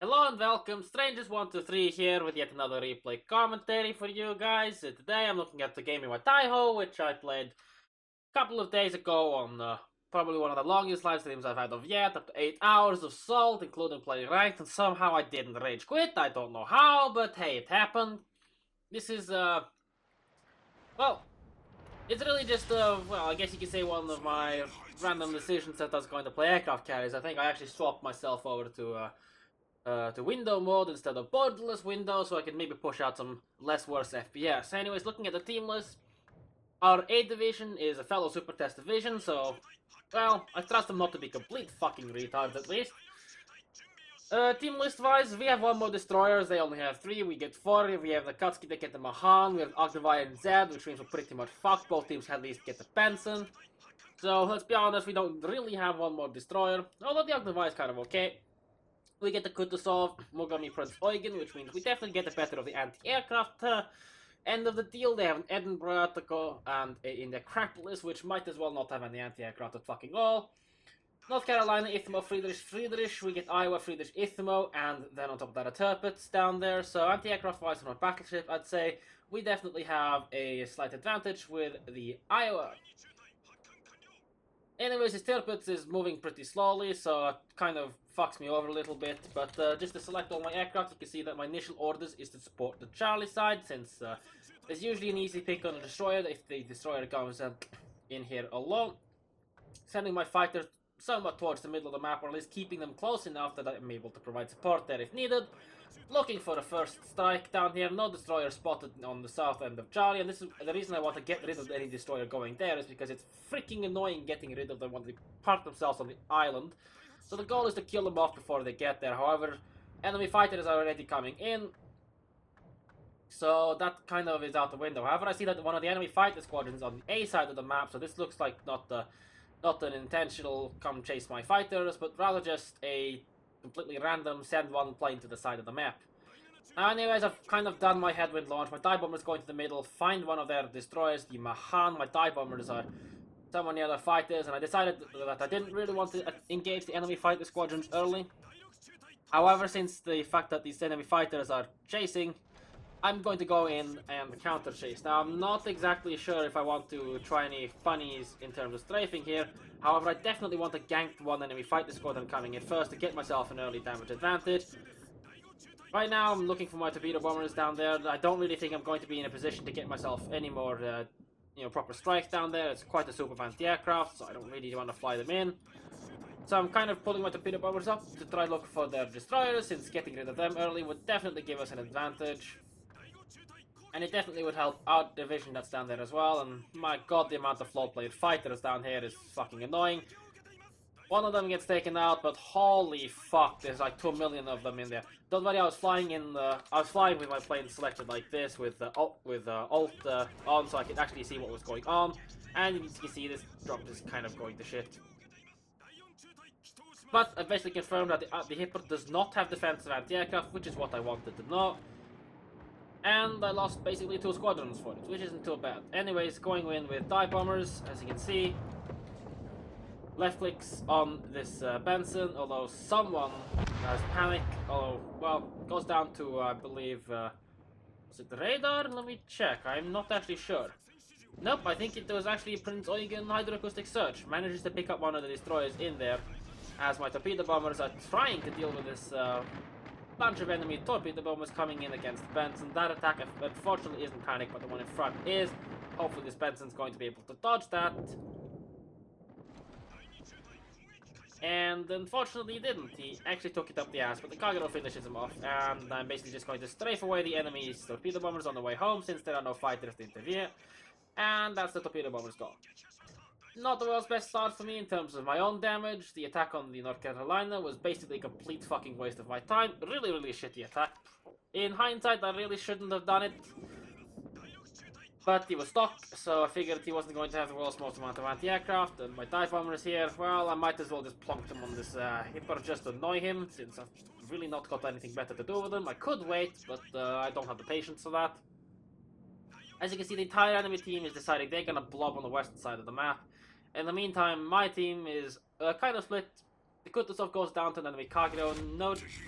Hello and welcome, Strangers123 here with yet another replay commentary for you guys. Today I'm looking at the game in my Taihou, which I played a couple of days ago on probably one of the longest live streams I've had of yet, up to 8 hours of Salt, including playing ranked, and somehow I didn't rage quit. I don't know how, but hey, it happened. This is, well, it's really just, well, I guess you could say one of my random decisions that I was going to play aircraft carriers. I think I actually swapped myself over to window mode instead of borderless window, so I can maybe push out some less worse FPS. Anyways, looking at the team list, our A division is a fellow super test division, so, well, I trust them not to be complete fucking retards at least. Team list wise, we have one more destroyers, they only have 3, we get 4, we have the Katsuki, they get the Mahan, we have Ogdenvire and Zed, which means we're pretty much fucked, both teams at least get the Benson. So, let's be honest, we don't really have one more destroyer, although the Ogdenvire is kind of okay. We get the Kutuzov, Mogami Prince Eugen, which means we definitely get the better of the anti-aircraft end of the deal. They have an Edinburgh to go and in the Krapolis, which might as well not have any anti-aircraft at fucking all. North Carolina, Ithmo, Friedrich, we get Iowa, Friedrich, Ithmo, and then on top of that a Tirpitz down there. So anti-aircraft wise on our battleship, I'd say we definitely have a slight advantage with the Iowa. Anyways, his Tirpitz is moving pretty slowly, so it kind of fucks me over a little bit. But just to select all my aircraft, you can see that my initial orders is to support the Charlie side, since there's usually an easy pick on a destroyer if the destroyer comes in here alone. Sending my fighter somewhat towards the middle of the map, or at least keeping them close enough that I'm able to provide support there if needed. Looking for the first strike down here. No destroyer spotted on the south end of Charlie, and this is the reason I want to get rid of any destroyer going there, is because it's freaking annoying getting rid of them when they park themselves on the island. So the goal is to kill them off before they get there. However, enemy fighters are already coming in, so that kind of is out the window. However, I see that one of the enemy fighter squadrons is on the A side of the map, so this looks like not an intentional come chase my fighters, but rather just a completely random send one plane to the side of the map. Anyways, I've kind of done my headwind launch. My dive bombers going to the middle, find one of their destroyers, the Mahan. My dive bombers are somewhere near the fighters, and I decided that I didn't really want to engage the enemy fighter squadrons early. However, since the fact that these enemy fighters are chasing, I'm going to go in and counter chase. Now, I'm not exactly sure if I want to try any funnies in terms of strafing here. However, I definitely want to gank one enemy fighter squadron coming in first to get myself an early damage advantage. Right now, I'm looking for my torpedo bombers down there. I don't really think I'm going to be in a position to get myself any more, proper strikes down there. It's quite a super anti-aircraft, so I don't really want to fly them in. So I'm kind of pulling my torpedo bombers up to try to look for their destroyers, since getting rid of them early would definitely give us an advantage. And it definitely would help our division that's down there as well, and my god, the amount of float-plate fighters down here is fucking annoying. One of them gets taken out, but holy fuck, there's like 2 million of them in there. Don't worry, I was flying with my plane selected like this, with alt on, so I could actually see what was going on. And you can see this drop is kind of going to shit. But I basically confirmed that the Hipper does not have defensive anti-aircraft, which is what I wanted to know. And I lost basically 2 squadrons for it, which isn't too bad. Anyways, going in with dive bombers, as you can see. Left clicks on this Benson, although someone has panic. Although, well, goes down to, I believe, was it the radar? Let me check, I'm not actually sure. Nope, I think it was actually Prince Eugen hydroacoustic search. Manages to pick up one of the destroyers in there, as my torpedo bombers are trying to deal with this bunch of enemy torpedo bombers coming in against Benson. That attack unfortunately isn't panic, but the one in front is. Hopefully this Benson's going to be able to dodge that. And unfortunately he didn't. He actually took it up the ass, but the Kagero finishes him off, and I'm basically just going to strafe away the enemy's torpedo bombers on the way home, since there are no fighters to interfere. And that's the torpedo bombers gone. Not the world's best start for me in terms of my own damage. The attack on the North Carolina was basically a complete fucking waste of my time. Really, really shitty attack. In hindsight, I really shouldn't have done it. But he was stuck, so I figured he wasn't going to have the world's most amount of anti-aircraft, and my dive bomber is here. Well, I might as well just plonk them on this Hipper just to annoy him, since I've really not got anything better to do with him. I could wait, but I don't have the patience for that. As you can see, the entire enemy team is deciding they're gonna blob on the western side of the map. In the meantime, my team is kind of split The Kutuzov goes down to an enemy Kagero.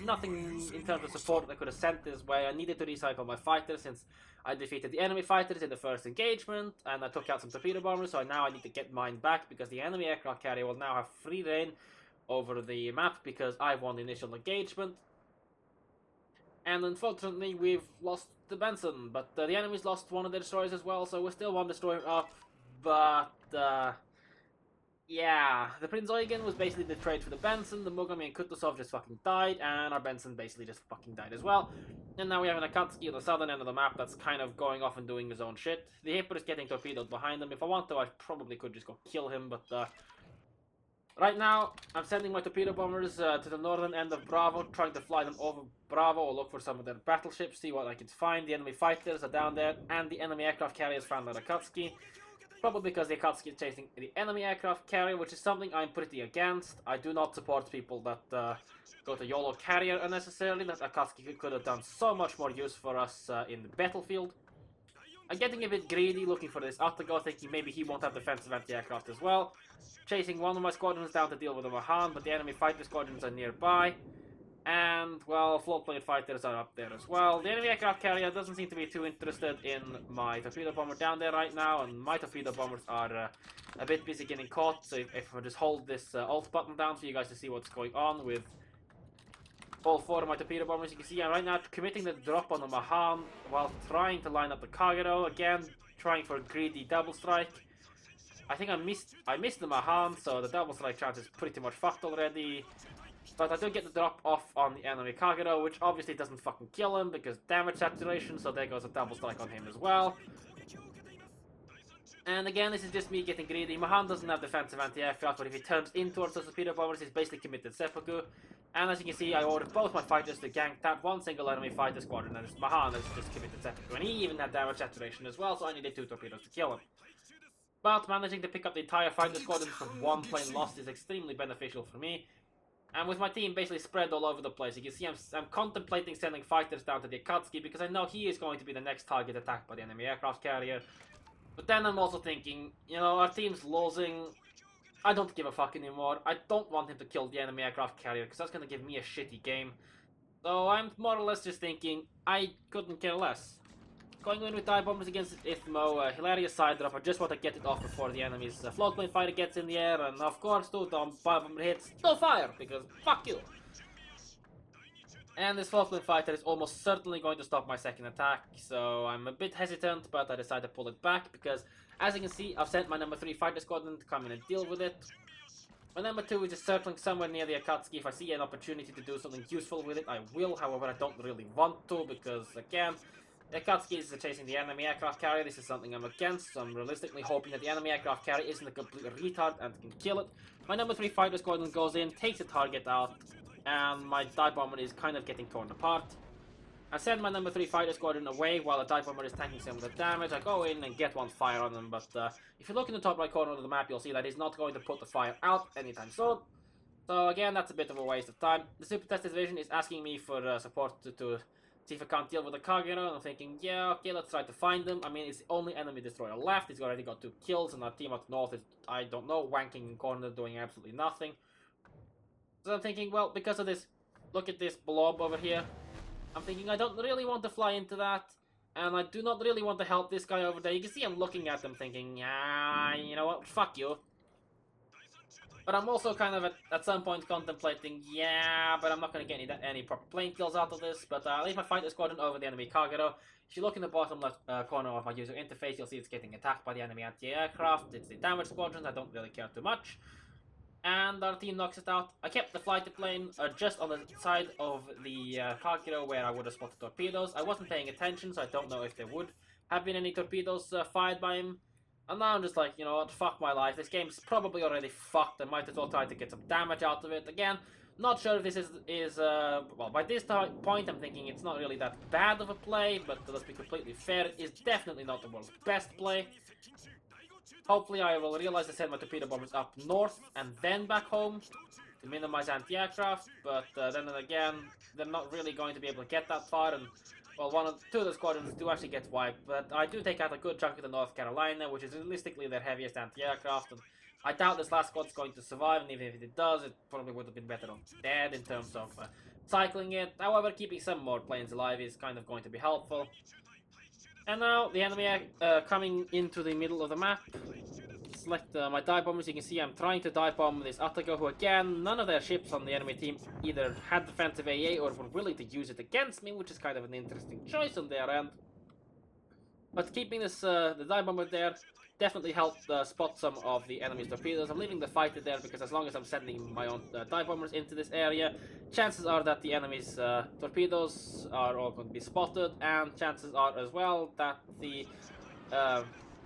Nothing in terms of support that I could have sent this way. I needed to recycle my fighters since I defeated the enemy fighters in the first engagement, and I took out some torpedo bombers, so now I need to get mine back because the enemy aircraft carrier will now have free reign over the map because I won the initial engagement. And unfortunately, we've lost the Benson, but the enemy's lost one of their destroyers as well, so we're still one destroyer up, but yeah, the Prince Eugen was basically the trade for the Benson, the Mogami and Kutuzov just fucking died, and our Benson basically just fucking died as well. And now we have an Akatsuki on the southern end of the map that's kind of going off and doing his own shit. The Hipper is getting torpedoed behind him. If I want to, I probably could just go kill him, but right now, I'm sending my torpedo bombers to the northern end of Bravo, trying to fly them over Bravo or look for some of their battleships, see what I can find. The enemy fighters are down there, and the enemy aircraft carriers found that Akatsuki. Probably because the Akatsuki is chasing the enemy aircraft carrier, which is something I'm pretty against. I do not support people that go to YOLO carrier unnecessarily. That Akatsuki could have done so much more use for us in the battlefield. I'm getting a bit greedy, looking for this Atago, thinking maybe he won't have defensive anti-aircraft as well. Chasing one of my squadrons down to deal with the Mahan, but the enemy fighter squadrons are nearby. And, well, floatplane fighters are up there as well. The enemy aircraft carrier doesn't seem to be too interested in my torpedo bomber down there right now, and my torpedo bombers are a bit busy getting caught, so if I just hold this alt button down for you guys to see what's going on with all four of my torpedo bombers, you can see I'm right now committing the drop on the Mahan while trying to line up the Kagero, again, trying for a greedy double strike. I think I missed the Mahan, so the double strike chance is pretty much fucked already. But I do get the drop off on the enemy Kagero, which obviously doesn't fucking kill him because damage saturation, so there goes a double strike on him as well. And again, this is just me getting greedy. Mahan doesn't have defensive anti-aircraft, but if he turns in towards the torpedo bombers, he's basically committed seppuku. And as you can see, I ordered both my fighters to gank that one single enemy fighter squadron, and Mahan has just committed seppuku. And he even had damage saturation as well, so I needed 2 torpedoes to kill him. But managing to pick up the entire fighter squadron from one plane lost is extremely beneficial for me. And with my team basically spread all over the place, you can see I'm contemplating sending fighters down to the Akatsuki because I know he is going to be the next target attacked by the enemy aircraft carrier. But then I'm also thinking, you know, our team's losing. I don't give a fuck anymore. I don't want him to kill the enemy aircraft carrier because that's going to give me a shitty game. So I'm more or less just thinking I couldn't care less. Going in with dive bombers against Ithmo, hilarious side drop. I just want to get it off before the enemy's floatplane fighter gets in the air, and of course, 2 dive bomber hits, no fire, because fuck you. And this floatplane fighter is almost certainly going to stop my second attack, so I'm a bit hesitant, but I decided to pull it back, because as you can see, I've sent my number 3 fighter squadron to come in and deal with it. My number 2 is just circling somewhere near the Akatsuki. If I see an opportunity to do something useful with it, I will. However, I don't really want to, because again, the Akatsuki is chasing the enemy aircraft carrier. This is something I'm against, so I'm realistically hoping that the enemy aircraft carrier isn't a complete retard and can kill it. My number 3 fighter squadron goes in, takes the target out, and my dive bomber is kind of getting torn apart. I send my number 3 fighter squadron away while the dive bomber is tanking some of the damage. I go in and get one fire on him, but if you look in the top right corner of the map, you'll see that he's not going to put the fire out anytime soon. So again, that's a bit of a waste of time. The Super Test Division is asking me for support to see if I can't deal with the Kagero, and I'm thinking, yeah, okay, let's try to find them. I mean, it's the only enemy destroyer left. He's already got 2 kills, and our team up north is, I don't know, wanking in corner, doing absolutely nothing. So I'm thinking, well, because of this, look at this blob over here. I'm thinking I don't really want to fly into that, and I do not really want to help this guy over there. You can see I'm looking at them thinking, yeah, you know what, fuck you. But I'm also kind of at some point contemplating, yeah, but I'm not going to get any proper plane kills out of this. But I'll leave my fighter squadron over the enemy Kagero. If you look in the bottom left corner of my user interface, you'll see it's getting attacked by the enemy anti-aircraft. It's the damage squadrons, I don't really care too much. And our team knocks it out. I kept the fighter plane just on the side of the Kagero where I would have spotted torpedoes. I wasn't paying attention, so I don't know if there would have been any torpedoes fired by him. And now I'm just like, you know what, fuck my life. This game's probably already fucked. I might as well try to get some damage out of it. Again, not sure if this is well, by this point I'm thinking it's not really that bad of a play, but let's be completely fair, it is definitely not the world's best play. Hopefully I will realize to send my torpedo bombers up north and then back home to minimize anti-aircraft, but then again, they're not really going to be able to get that far, and well, 2 of the squadrons do actually get wiped, but I do take out a good chunk of the North Carolina, which is realistically their heaviest anti-aircraft, and I doubt this last squad's going to survive, and even if it does, it probably would have been better off dead in terms of cycling it. However, keeping some more planes alive is kind of going to be helpful. And now the enemy are coming into the middle of the map. Select my dive bombers. You can see I'm trying to dive bomb this Atago, who again, none of their ships on the enemy team either had defensive AA or were willing to use it against me, which is kind of an interesting choice on their end. But keeping this the dive bomber there definitely helped spot some of the enemy's torpedoes. I'm leaving the fighter there because as long as I'm sending my own dive bombers into this area, chances are that the enemy's torpedoes are all going to be spotted, and chances are as well that the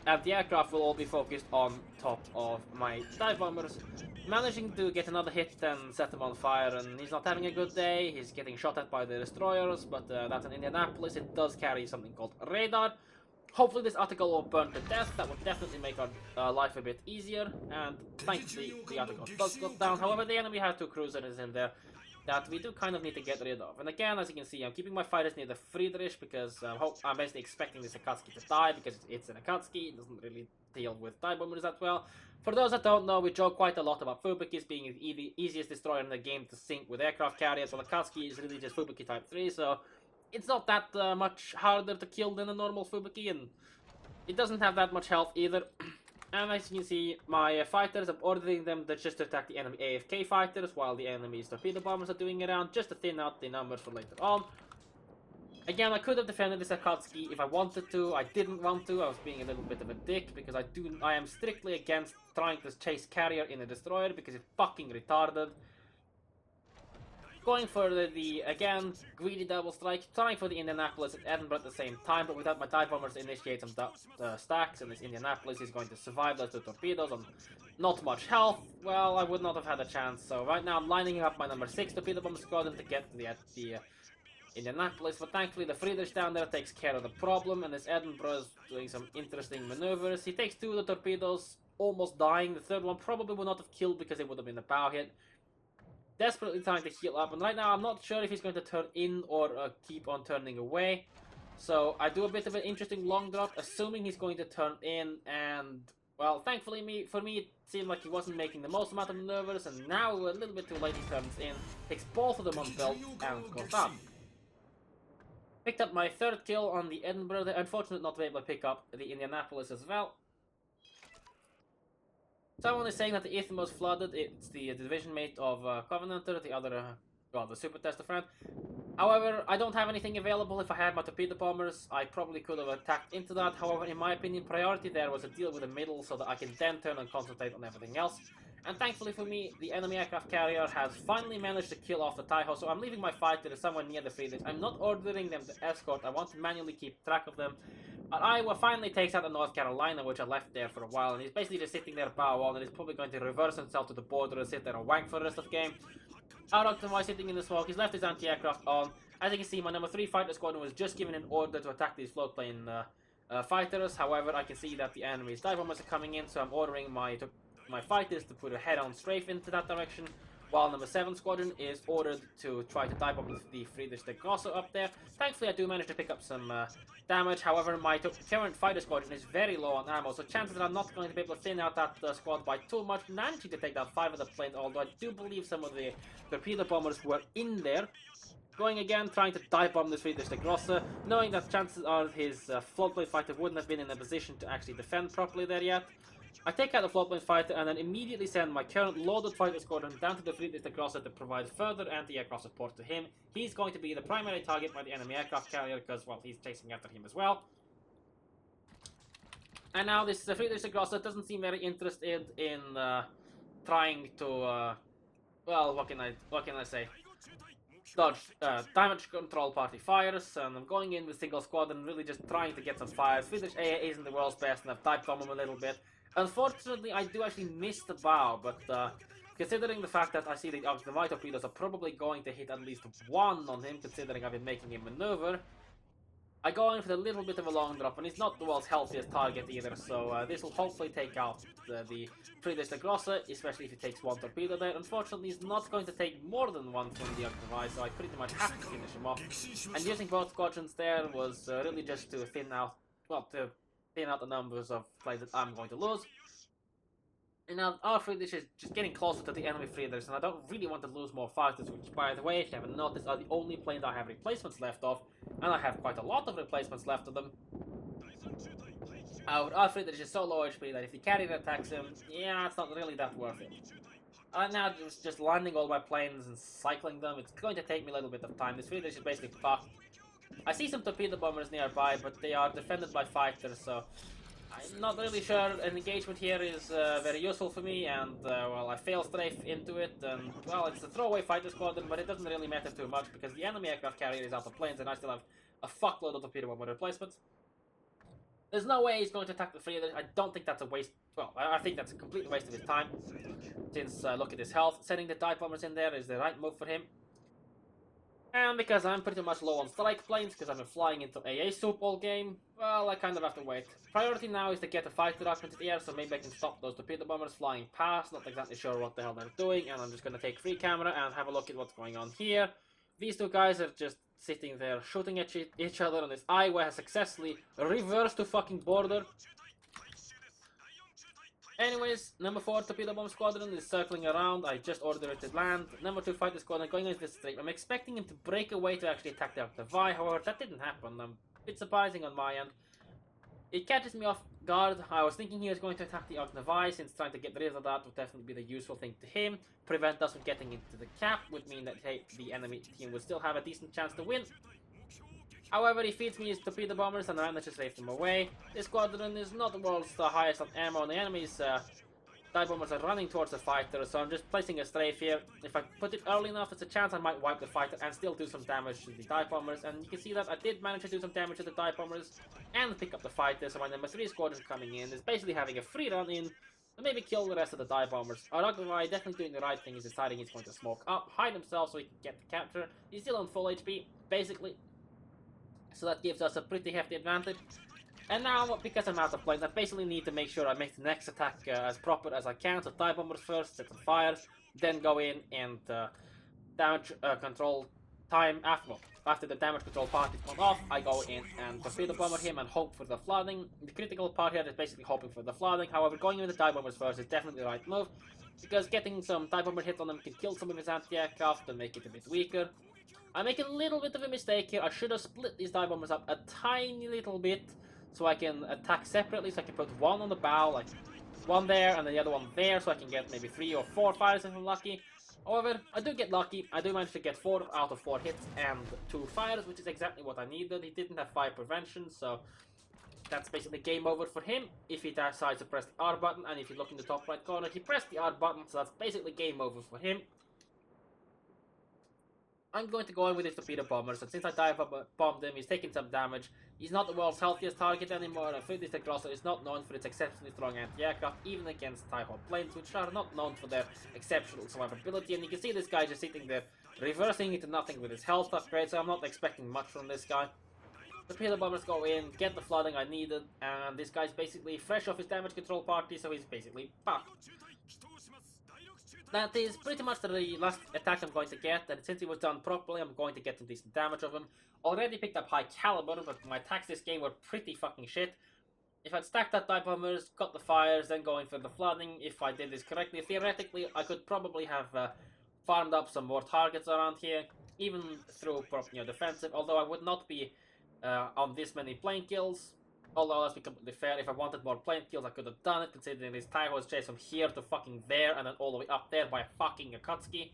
anti-aircraft will all be focused on top of my dive bombers. Managing to get another hit and set him on fire, and he's not having a good day. He's getting shot at by the destroyers, but that's an Indianapolis. It does carry something called radar. Hopefully this article will burn to death. That would definitely make our life a bit easier, and thankfully the article does go down. However, the enemy has 2 cruisers in there that we do kind of need to get rid of. And again, as you can see, I'm keeping my fighters near the Friedrich because I'm basically expecting this Akatsuki to die because it's an Akatsuki. It doesn't really deal with dive bombers that well. For those that don't know, we joke quite a lot about Fubikis being the easiest destroyer in the game to sink with aircraft carriers, while Akatsuki is really just Fubiki Type 3, so it's not that much harder to kill than a normal Fubiki, and it doesn't have that much health either. And as you can see, my fighters, I'm ordering them just to attack the enemy AFK fighters while the enemy's torpedo bombers are doing around, just to thin out the numbers for later on. Again, I could have defended this Akatsuki if I wanted to. I didn't want to. I was being a little bit of a dick because I am strictly against trying to chase carrier in a destroyer because it's fucking retarded. Going for the again, greedy double strike, trying for the Indianapolis and Edinburgh at the same time, but without my dive bombers initiate some stacks, and this Indianapolis is going to survive those 2 torpedoes on not much health. Well, I would not have had a chance, so right now I'm lining up my number 6 torpedo bomb squadron to get to the Indianapolis, but thankfully the Friedrich down there takes care of the problem, and this Edinburgh is doing some interesting maneuvers. He takes 2 of the torpedoes, almost dying. The 3rd one probably would not have killed because it would have been a bow hit. Desperately trying to heal up, and right now I'm not sure if he's going to turn in or keep on turning away. So I do a bit of an interesting long drop, assuming he's going to turn in, and well, thankfully for me it seemed like he wasn't making the most amount of maneuvers, and now a little bit too late he turns in, takes both of them on belt, and goes up. Picked up my 3rd kill on the Edinburgh. Unfortunately not able to pick up the Indianapolis as well. Someone is saying that the Ithmos flooded. It's the division mate of Covenanter, the other, well, the Super Tester friend. However, I don't have anything available. If I had my torpedo bombers, I probably could have attacked into that. However, in my opinion, priority there was to deal with the middle so that I can then turn and concentrate on everything else. And thankfully for me, the enemy aircraft carrier has finally managed to kill off the Taihou, so I'm leaving my fighter somewhere near the Friedrich. I'm not ordering them to escort. I want to manually keep track of them. Iowa finally takes out the North Carolina, which I left there for a while, and he's basically just sitting there bow on, and he's probably going to reverse himself to the border and sit there and wank for the rest of the game. Out sitting in the smoke, he's left his anti-aircraft on. As you can see, my number 3 fighter squadron was just given an order to attack these floatplane fighters. However, I can see that the enemy's dive bombers are coming in, so I'm ordering my fighters to put a head-on strafe into that direction, while number 7 squadron is ordered to try to dive bomb the Friedrich de Grosse up there. Thankfully, I do manage to pick up some damage. However, my current fighter squadron is very low on ammo, so chances that I'm not going to be able to thin out that squad by too much. Managing to take down 5 of the planes, although I do believe some of the torpedo bombers were in there. Going again, trying to dive bomb this Friedrich de Grosse, knowing that chances are his floatplane fighter wouldn't have been in a position to actually defend properly there yet. I take out the floatplane fighter and then immediately send my current loaded fighter squadron down to the Friedrich de Grosse to provide further anti-aircraft support to him. He's going to be the primary target by the enemy aircraft carrier because, well, he's chasing after him as well. And now this Friedrich de Grosse doesn't seem very interested in trying to, well, what can I say? Dodge damage control party fires, and I'm going in with single squadron, really just trying to get some fires. Friedrich AA isn't the world's best, and I've dive bombed him a little bit. Unfortunately, I do actually miss the bow, but considering the fact that I see the my torpedoes are probably going to hit at least 1 on him, considering I've been making him maneuver, I go in for a little bit of a long drop, and he's not the world's healthiest target either, so this will hopefully take out the Friedrich de Grosse, especially if he takes 1 torpedo there. Unfortunately, he's not going to take more than 1 from the other device, so I pretty much have to finish him off. And using both squadrons there was really just to thin out, well, to thin out the numbers of planes that I'm going to lose. And now our Friedrich is just getting closer to the enemy Friedrichs, and I don't really want to lose more fighters, which, by the way, if you haven't noticed, are the only planes I have replacements left of, and I have quite a lot of replacements left of them. Our Friedrich is so low HP that if the carrier attacks him, yeah, it's not really that worth it. Right now, just landing all my planes and cycling them, it's going to take me a little bit of time. This Friedrich is basically fucked. I see some torpedo bombers nearby, but they are defended by fighters, so I'm not really sure an engagement here is very useful for me, and well, I fail strafe into it, and well, it's a throwaway fighter squadron, but it doesn't really matter too much because the enemy aircraft carrier is out of planes, and I still have a fuckload of torpedo bomber replacements. There's no way he's going to attack the Friedrich. I don't think that's a waste. Well, I think that's a complete waste of his time, since look at his health. Sending the dive bombers in there is the right move for him. And because I'm pretty much low on strike planes, because I've been flying into AA soup all game, well, I kind of have to wait. Priority now is to get a fighter up into the air, so maybe I can stop those torpedo bombers flying past. Not exactly sure what the hell they're doing, and I'm just going to take free camera and have a look at what's going on here. These two guys are just sitting there shooting at each other, and this Iowa has successfully reversed to fucking border. Anyways, number 4 torpedo bomb squadron is circling around. I just ordered it to land. Number 2 fighter squadron going into the stream. I'm expecting him to break away to actually attack the Octavie, however, that didn't happen. A bit surprising on my end. It catches me off guard. I was thinking he was going to attack the Octavie, since trying to get rid of that would definitely be the useful thing to him. Prevent us from getting into the cap would mean that hey, the enemy team would still have a decent chance to win. However, he feeds me his torpedo bombers and I manage to save them away. This squadron is not the world's highest on ammo, and the enemy's dive bombers are running towards the fighter, so I'm just placing a strafe here. If I put it early enough, there's a chance I might wipe the fighter and still do some damage to the dive bombers, and you can see that I did manage to do some damage to the dive bombers and pick up the fighter, so my number 3 squadron coming in is basically having a free run in and maybe kill the rest of the dive bombers. Aragorn definitely doing the right thing, is deciding he's going to smoke up, hide himself so he can get the capture. He's still on full HP, basically. So that gives us a pretty hefty advantage. And now, because I'm out of planes, I basically need to make sure I make the next attack as proper as I can. So dive bombers first, set some fires, then go in and damage control time after the damage control part is gone off, I go in and torpedo bomber him and hope for the flooding. The critical part here is basically hoping for the flooding. However, going in with the dive bombers first is definitely the right move, because getting some dive bomber hit on them can kill some of his anti-aircraft and make it a bit weaker. I make a little bit of a mistake here. I should have split these dive bombers up a tiny little bit so I can attack separately, so I can put one on the bow, like one there and then the other one there, so I can get maybe 3 or 4 fires if I'm lucky. However, I do get lucky. I do manage to get 4 out of 4 hits and 2 fires, which is exactly what I needed. He didn't have fire prevention, so that's basically game over for him if he decides to press the R button. And if you look in the top right corner, he pressed the R button, so that's basically game over for him. I'm going to go in with his torpedo bombers, and since I dive bombed him, he's taking some damage. He's not the world's healthiest target anymore, and Friedrich the Grosser is not known for its exceptionally strong anti-aircraft, even against Taihou planes, which are not known for their exceptional survivability. And you can see this guy just sitting there, reversing into nothing with his health upgrade, so I'm not expecting much from this guy. Torpedo bombers go in, get the flooding I needed, and this guy's basically fresh off his damage control party, so he's basically fucked. That is pretty much the last attack I'm going to get, and since it was done properly, I'm going to get some decent damage of him. Already picked up high caliber, but my attacks this game were pretty fucking shit. If I'd stacked that dive bombers, got the fires, then going for the flooding, if I did this correctly, theoretically I could probably have farmed up some more targets around here, even through defensive, although I would not be on this many plane kills. Although, let's be completely fair, if I wanted more plane kills, I could have done it, considering this Taihou was chased from here to fucking there, and then all the way up there by a fucking Akatsuki.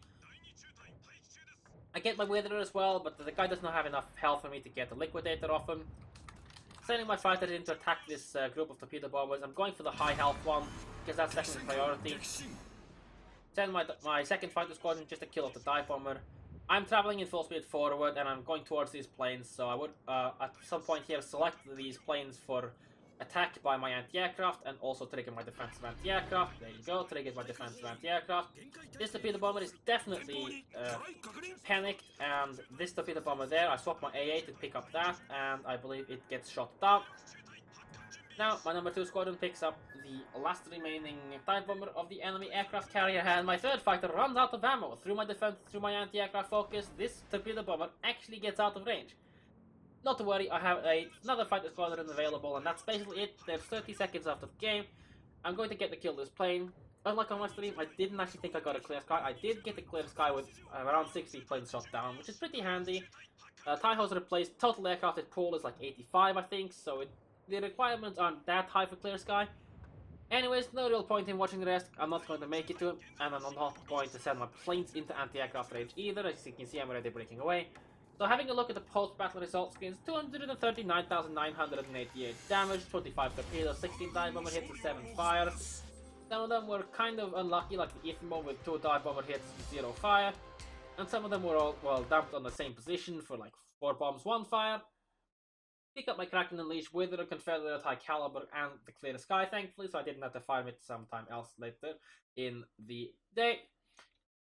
I get my Wither as well, but the guy does not have enough health for me to get a Liquidator off him. Sending my fighters in to attack this group of torpedo bombers. I'm going for the high health one, because that's second priority. Send my second fighter squadron just to kill off the dive bomber. I'm traveling in full speed forward, and I'm going towards these planes, so I would, at some point here, select these planes for attack by my anti-aircraft, and also trigger my defensive anti-aircraft. There you go, triggered my defensive anti-aircraft. This torpedo bomber is definitely panicked, and this torpedo bomber there, I swap my AA to pick up that, and I believe it gets shot down. Now, my number 2 squadron picks up the last remaining dive bomber of the enemy aircraft carrier, and my third fighter runs out of ammo. Through my defense, through my anti-aircraft focus, this torpedo bomber actually gets out of range. Not to worry, I have another fighter squadron available, and that's basically it. There's 30 seconds after the game. I'm going to get to kill this plane. unlike on my stream, I didn't actually think I got a clear sky. I did get a clear sky with around 60 planes shot down, which is pretty handy. Taihou's replaced total aircrafted pool is like 85, I think, so the requirements aren't that high for clear sky. Anyways, no real point in watching the rest. I'm not going to make it to him, and I'm not going to send my planes into anti-aircraft range either. As you can see, I'm already breaking away. So having a look at the post-battle results screens, 239,988 damage, 25 torpedoes, 16 dive bomber hits, and 7 fires. Some of them were kind of unlucky, like the Ithmo with 2 dive bomber hits, 0 fire. And some of them were all, well, dumped on the same position for like 4 bombs, 1 fire. Pick up my Kraken Unleash with the Confederate High Caliber and the Clear Sky, thankfully, so I didn't have to farm it sometime else later in the day.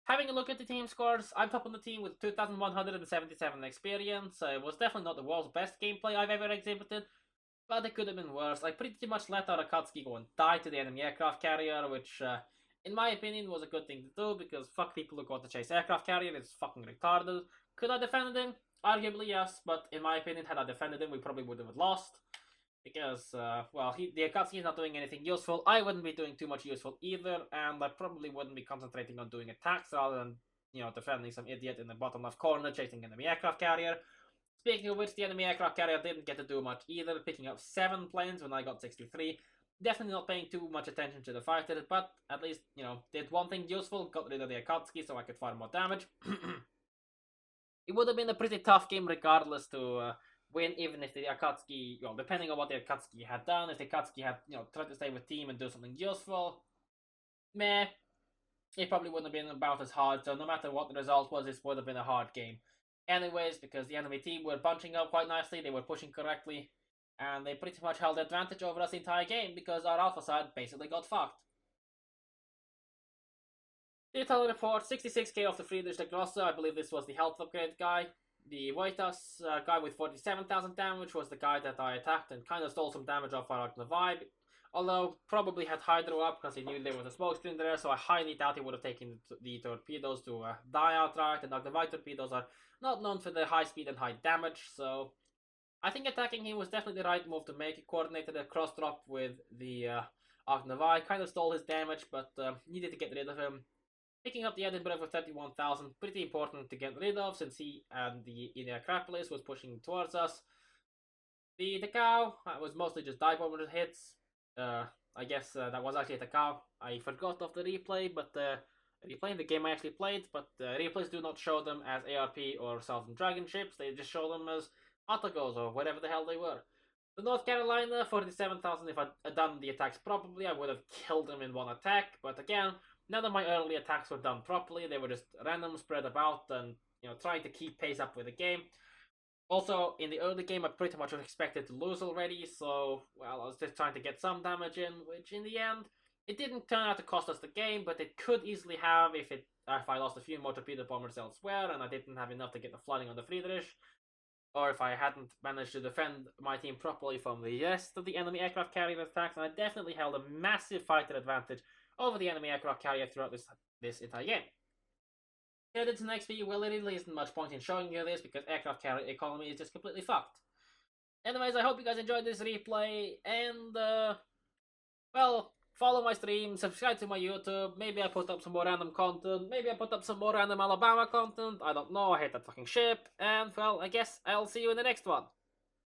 Having a look at the team scores, I'm top on the team with 2,177 experience. It was definitely not the world's best gameplay I've ever exhibited, but it could have been worse. I pretty much let our Akatsuki go and die to the enemy aircraft carrier, which, in my opinion, was a good thing to do, because fuck people who go to chase aircraft carrier, it's fucking retarded. Could I defend him? Arguably, yes, but in my opinion, had I defended him, we probably would have lost. Because, well, the Akatsuki is not doing anything useful. I wouldn't be doing too much useful either, and I probably wouldn't be concentrating on doing attacks rather than, you know, defending some idiot in the bottom left corner chasing enemy aircraft carrier. Speaking of which, the enemy aircraft carrier didn't get to do much either, picking up 7 planes when I got 63. Definitely not paying too much attention to the fighter, but at least, you know, did one thing useful, got rid of the Akatsuki so I could fire more damage. It would have been a pretty tough game regardless to win, even if the Akatsuki, well, depending on what the Akatsuki had done, if the Akatsuki had, you know, tried to stay with team and do something useful, meh, it probably wouldn't have been about as hard, so no matter what the result was, this would have been a hard game. Anyways, because the enemy team were bunching up quite nicely, they were pushing correctly, and they pretty much held the advantage over us the entire game, because our alpha side basically got fucked. Detail report, 66k off the Friedrich de Grosse, I believe this was the health upgrade guy. The Waitas guy with 47,000 damage was the guy that I attacked and kind of stole some damage off our vibe. Although, probably had Hydro up because he knew there was a smoke screen there, so I highly doubt he would have taken the torpedoes to die outright. And Ognivi torpedoes are not known for their high speed and high damage, so I think attacking him was definitely the right move to make. It coordinated a cross drop with the Ognivi, kind of stole his damage, but needed to get rid of him. Picking up the Edinburgh for 31,000, pretty important to get rid of since he and the Acropolis was pushing towards us. The cow was mostly just dive bomber hits. I guess that was actually the cow. I forgot of the replay, but replaying the game I actually played, but replays do not show them as ARP or Southern Dragon ships. They just show them as Atagos or whatever the hell they were. The North Carolina, 47,000. If I'd done the attacks properly, I would have killed them in one attack. But again, none of my early attacks were done properly. They were just random, spread about, and, you know, trying to keep pace up with the game. Also, in the early game, I pretty much expected to lose already, so, well, I was just trying to get some damage in, which in the end, it didn't turn out to cost us the game, but it could easily have if I lost a few more torpedo bombers elsewhere, and I didn't have enough to get the flooding on the Friedrich, or if I hadn't managed to defend my team properly from the rest of the enemy aircraft carrier attacks, and I definitely held a massive fighter advantage over the enemy aircraft carrier throughout this entire game. Headed to the next video, well, there really isn't much point in showing you this because aircraft carrier economy is just completely fucked. Anyways, I hope you guys enjoyed this replay, and, well, follow my stream, subscribe to my YouTube, maybe I put up some more random content, maybe I put up some more random Alabama content, I don't know, I hate that fucking ship, and, well, I guess I'll see you in the next one.